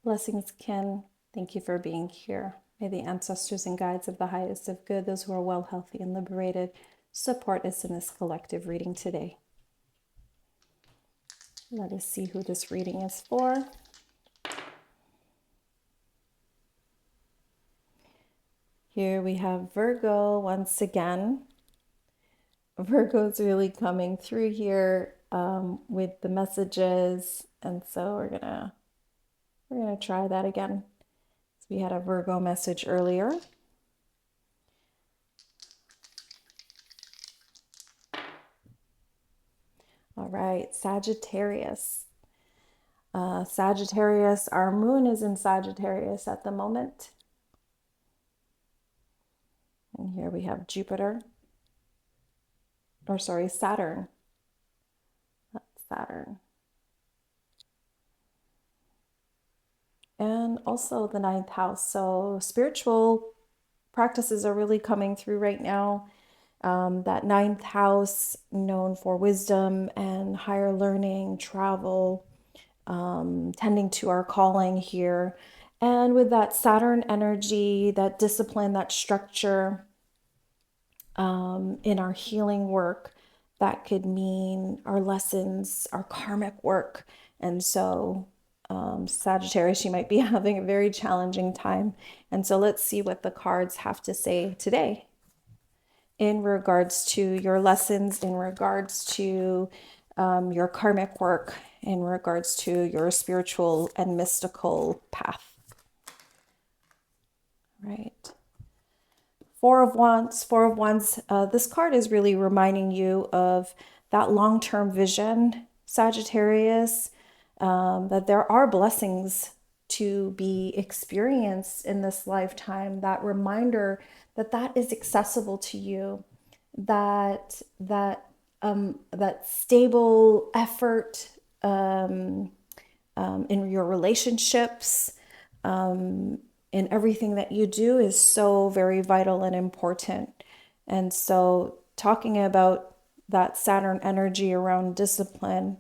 Blessings, Ken. Thank you for being here. May the ancestors and guides of the highest of good, those who are well, healthy, and liberated, support us in this collective reading today. Let us see who this reading is for. Here we have Virgo once again. Virgo's really coming through here with the messages, and so we're gonna try that again. So we had a Virgo message earlier. All right, Sagittarius. Sagittarius, our moon is in Sagittarius at the moment. And here we have Jupiter, or sorry, Saturn. That's Saturn. And also the ninth house. So spiritual practices are really coming through right now. That ninth house, known for wisdom and higher learning, travel, tending to our calling here. And with that Saturn energy, that discipline, that structure in our healing work, that could mean our lessons, our karmic work. And so, Sagittarius, you might be having a very challenging time. And so, let's see what the cards have to say today in regards to your lessons, in regards to your karmic work, in regards to your spiritual and mystical path. Right. Four of Wands, Four of Wands. This card is really reminding you of that long-term vision, Sagittarius, that there are blessings to be experienced in this lifetime. That reminder that that is accessible to you, that stable effort in your relationships, in everything that you do is so very vital and important. And so, talking about that Saturn energy around discipline,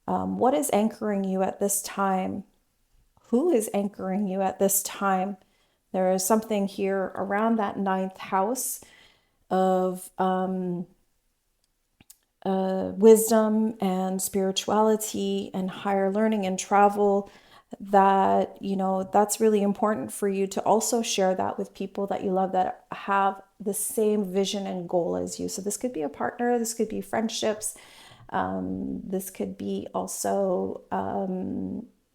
what is anchoring you at this time? Who is anchoring you at this time? There is something here around that ninth house of wisdom and spirituality and higher learning and travel, that that's really important for you to also share that with people that you love, that have the same vision and goal as you. So this could be a partner, this could be friendships, this could be also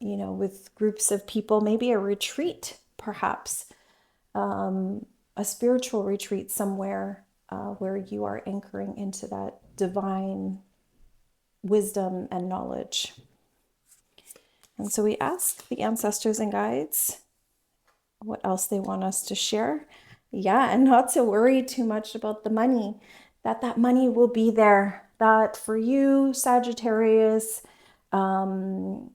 with groups of people, maybe a retreat, perhaps a spiritual retreat somewhere where you are anchoring into that divine wisdom and knowledge. And so we ask the ancestors and guides what else they want us to share. Yeah, and not to worry too much about the money, that money will be there. That for you, Sagittarius, to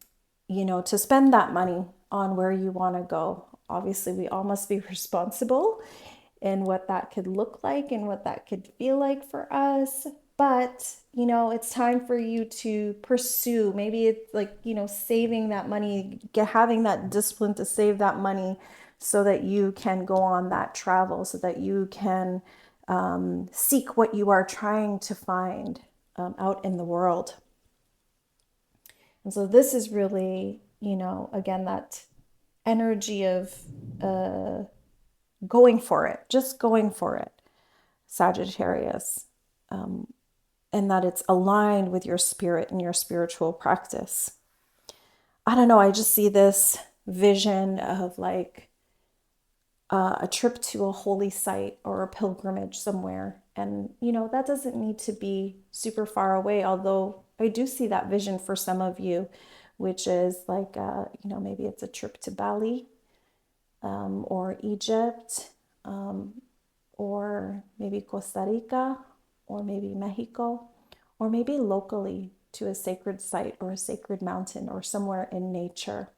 spend that money on where you want to go. Obviously, we all must be responsible in what that could look like and what that could feel like for us. But, it's time for you to pursue. Maybe it's like, saving that money, having that discipline to save that money so that you can go on that travel, so that you can seek what you are trying to find out in the world. And so this is really, again, that energy of going for it, just going for it, Sagittarius. And that it's aligned with your spirit and your spiritual practice. I don't know, I just see this vision of like a trip to a holy site or a pilgrimage somewhere. And, that doesn't need to be super far away, although I do see that vision for some of you, which is like, maybe it's a trip to Bali or Egypt, or maybe Costa Rica, or maybe Mexico, or maybe locally to a sacred site or a sacred mountain or somewhere in nature.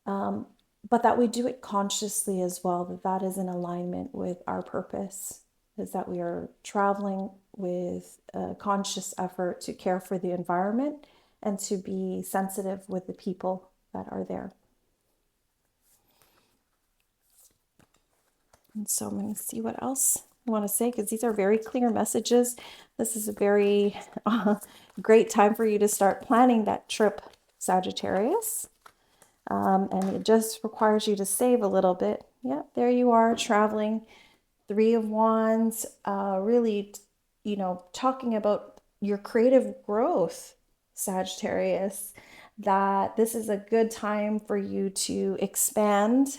But that we do it consciously as well, that is in alignment with our purpose, is that we are traveling with a conscious effort to care for the environment and to be sensitive with the people that are there. And so I'm going to see what else I want to say, because these are very clear messages. This is a very great time for you to start planning that trip, Sagittarius. And it just requires you to save a little bit. Yep, there you are traveling. Three of Wands, really, talking about your creative growth, Sagittarius, that this is a good time for you to expand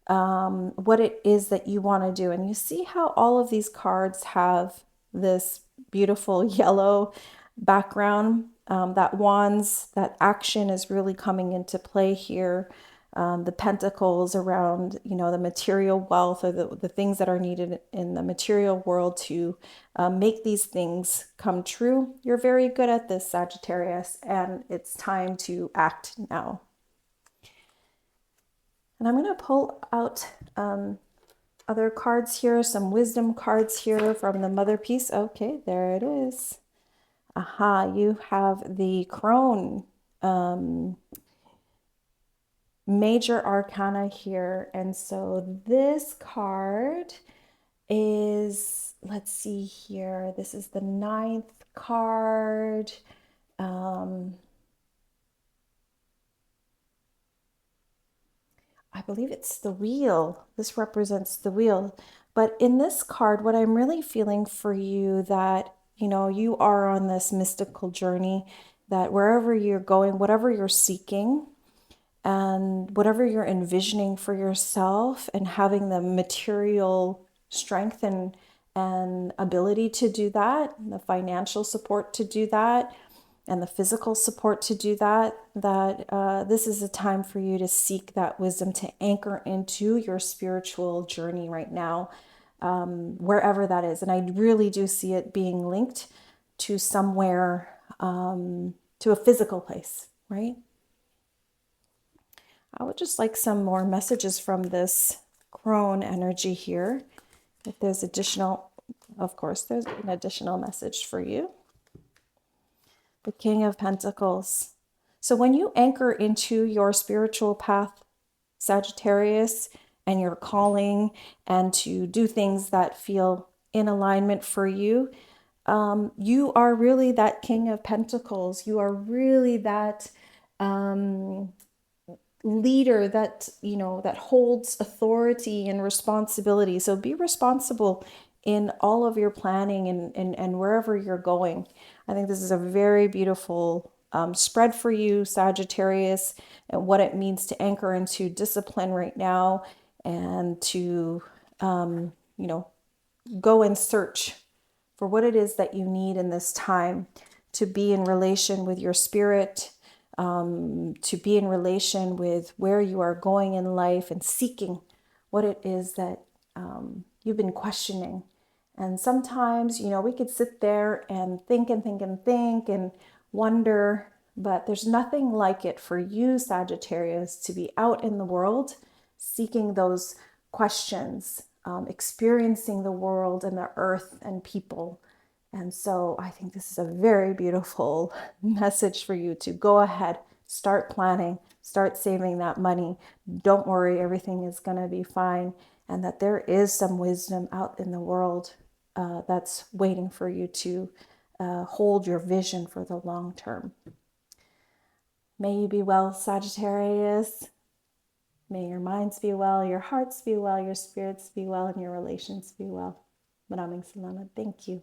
what it is that you want to do. And you see how all of these cards have this beautiful yellow background. That wands, that action is really coming into play here. The pentacles around, the material wealth, or the things that are needed in the material world to make these things come true. You're very good at this, Sagittarius, and it's time to act now. And I'm going to pull out other cards here, some wisdom cards here from the mother piece. Okay, there it is. Aha, you have the crone, major arcana here. And so this card is, let's see here, this is the 9th card. I believe it's the wheel. This represents the wheel. But in this card, what I'm really feeling for you, that, you are on this mystical journey, that wherever you're going, whatever you're seeking, and whatever you're envisioning for yourself, and having the material strength and ability to do that, and the financial support to do that, and the physical support to do that, this is a time for you to seek that wisdom, to anchor into your spiritual journey right now, wherever that is. And I really do see it being linked to somewhere, to a physical place, right? I would just like some more messages from this crone energy here. If there's additional, of course, there's an additional message for you. The King of Pentacles. So when you anchor into your spiritual path, Sagittarius, and your calling, and to do things that feel in alignment for you, you are really that King of Pentacles. You are really that leader that, that holds authority and responsibility. So be responsible in all of your planning and wherever you're going. I think this is a very beautiful spread for you, Sagittarius, and what it means to anchor into discipline right now, and to, go and search for what it is that you need in this time, to be in relation with your spirit, to be in relation with where you are going in life, and seeking what it is that you've been questioning. And sometimes, we could sit there and think and think and think and wonder, but there's nothing like it for you, Sagittarius, to be out in the world seeking those questions, experiencing the world and the earth and people. And so I think this is a very beautiful message for you to go ahead, start planning, start saving that money. Don't worry, everything is going to be fine. And that there is some wisdom out in the world that's waiting for you to hold your vision for the long term. May you be well, Sagittarius. May your minds be well, your hearts be well, your spirits be well, and your relations be well. Maraming salamat. Thank you.